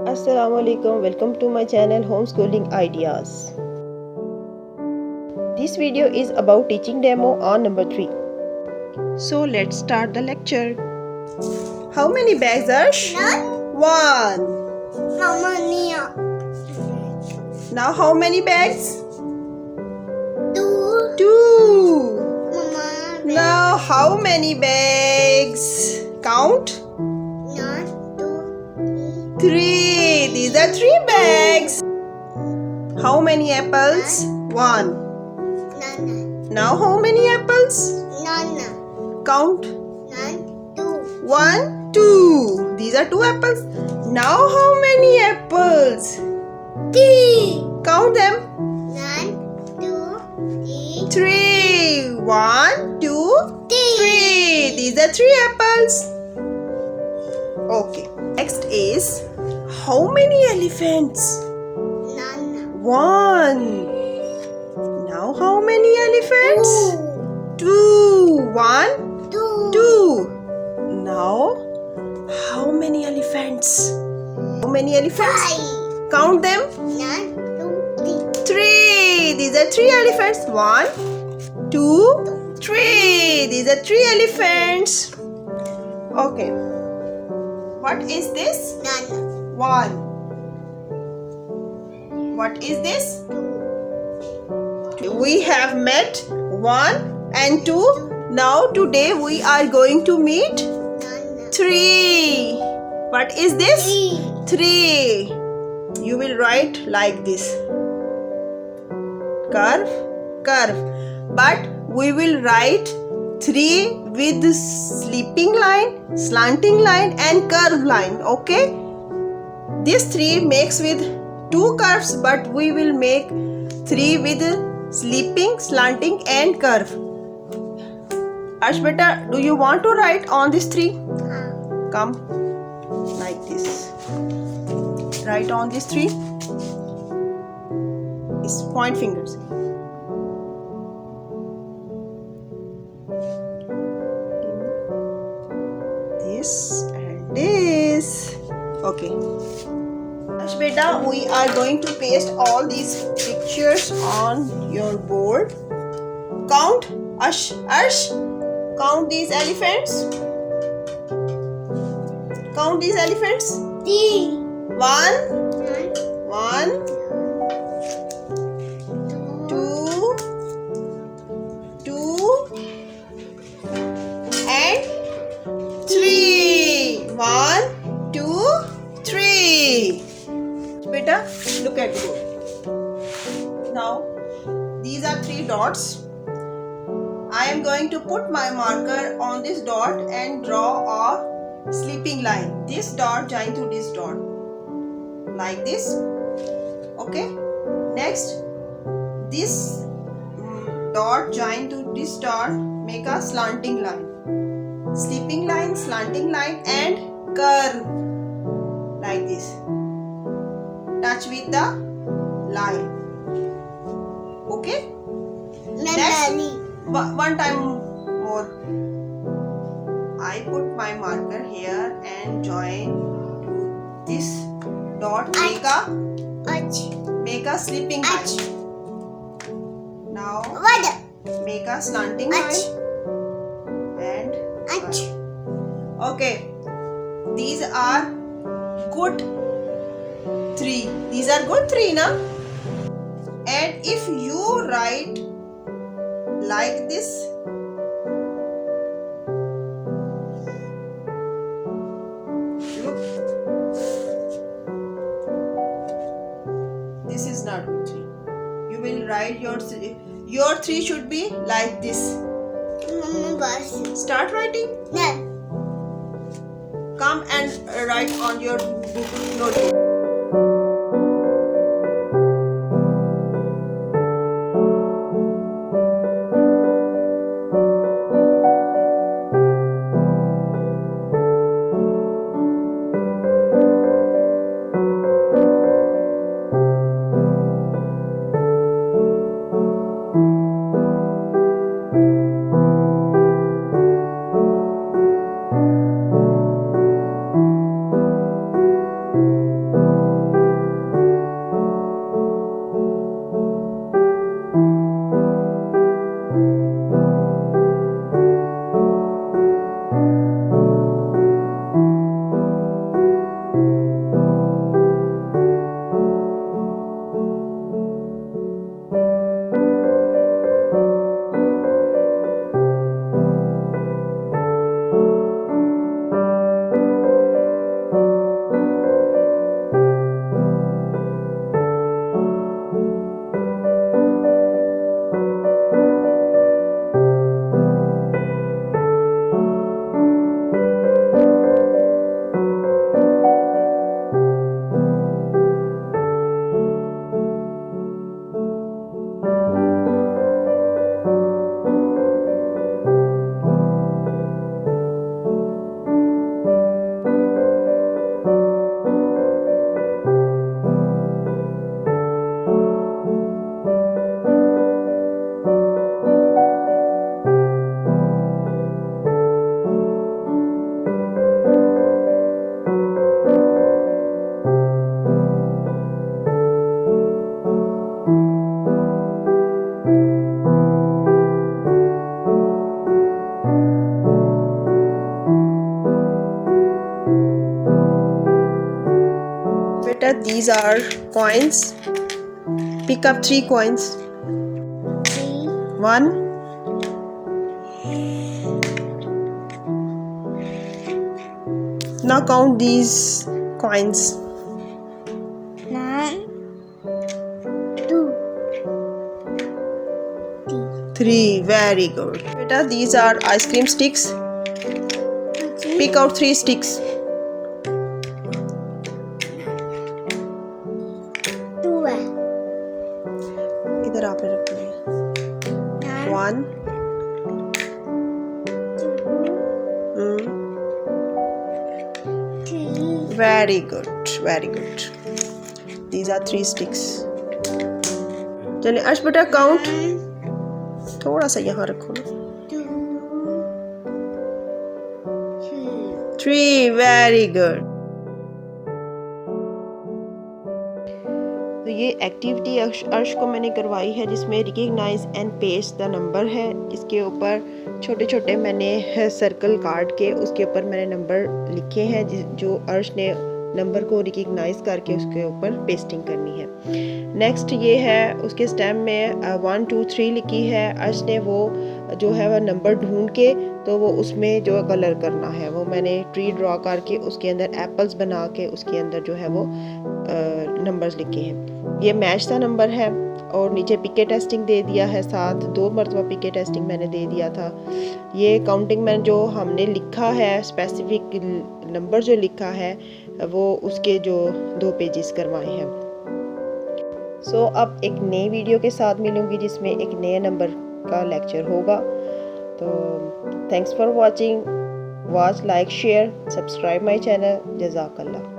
Assalamualaikum. Welcome to my channel Homeschooling Ideas. This video is about teaching demo on number 3. So let's start the lecture. How many bags are? None. 1. How many? Now how many bags? 2. 2. Mama. Now how many bags? Count. 1, 2, 3. These are 3 bags. How many apples? 1. Nana. Now how many apples? Nana. Count. 1, 2. 1, 2. These are 2 apples. Now how many apples? 3. Count them. 1, 2, 3. 3. 1, 2, 3. These are 3 apples. Okay. Next is how many elephants? Nana. 1. Now how many elephants? 2. 2. 1, 2. 2. Now how many elephants? How many elephants? 5. Count them. 1, 2, 3. 3. These are 3 elephants. 1, 2, 3. These are 3 elephants. Okay. What is this? Nana. 1. What is this? 2. We have met 1 and 2. Now today we are going to meet Nana. 3. What is this? 3. 3. You will write like this. Curve, curve. But we will write 3 with sleeping line, slanting line and curve line. Okay? This 3 makes with 2 curves, but we will make 3 with sleeping, slanting and curve. Arsh beta, do you want to write on this 3? Come like this. Write on this 3. It's point fingers. This and this. Okay. Ash beta, we are going to paste all these pictures on your board. Count. Ash. Count these elephants. Count these elephants. 3. 1, 1, 1, 2, 2, and 3. 1, 2, 3. Beta, look at the board. Now, these are 3 dots. I am going to put my marker on this dot and draw a sleeping line. This dot join to this dot. Like this. Okay. Next, this dot join to this dot, make a slanting line. Sleeping line, slanting line and curve. Like this. Touch with the line. Okay. Next, one time more. I put my marker here and join to this dot. Make a sleeping line. Now make a slanting line and curve. Okay. These are good 3. These are good 3, na? And if you write like this, look, this is not good 3. You will write your 3 should be like this. Start writing. Come and write on your notebook. Beta, these are coins. Pick up 3 coins. 3, 1, now count these coins. 9, 2, 3, very good. Beta, these are ice cream sticks. 3, Pick out 3 sticks. 12, इधर आप रखिए. 9, 1, 2, 3, very good, very good. These are 3 sticks. चलिए अर्श बेटा count. थोड़ा सा यहाँ रखो ना. 2, 3. 3, very good. तो ये एक्टिविटी अर्श को मैंने करवाई है जिसमें recognise and paste the number है. इसके ऊपर छोटे छोटे मैंने सर्कल काट के उसके ऊपर मैंने नंबर लिखे हैं जो अर्श ने नंबर को रिकग्नाइज करके उसके ऊपर पेस्टिंग करनी है. नेक्स्ट ये है उसके स्टेम में 1 2 3 लिखी है. अर्श ने वो जो है वह नंबर ढूंढ के तो वो उसमें जो कलर करना है वो मैंने ट्री ड्रॉ करके उसके अंदर एप्पल्स बना के उसके अंदर जो है वो नंबर्स लिखे हैं. ये मैच द नंबर है और नीचे पिके टेस्टिंग दे दिया है. साथ 2 मरतबा पिके टेस्टिंग मैंने दे दिया था. ये काउंटिंग में जो हमने लिखा है स्पेसिफिक नंबर जो लिखा है वो उसके जो 2 पेजेस करवाए हैं. सो अब एक नई वीडियो के साथ मिलूंगी जिसमें एक नए नंबर का लेक्चर होगा. तो thanks for watching. Watch, like, share, subscribe my channel. जज़ाकल्लाह.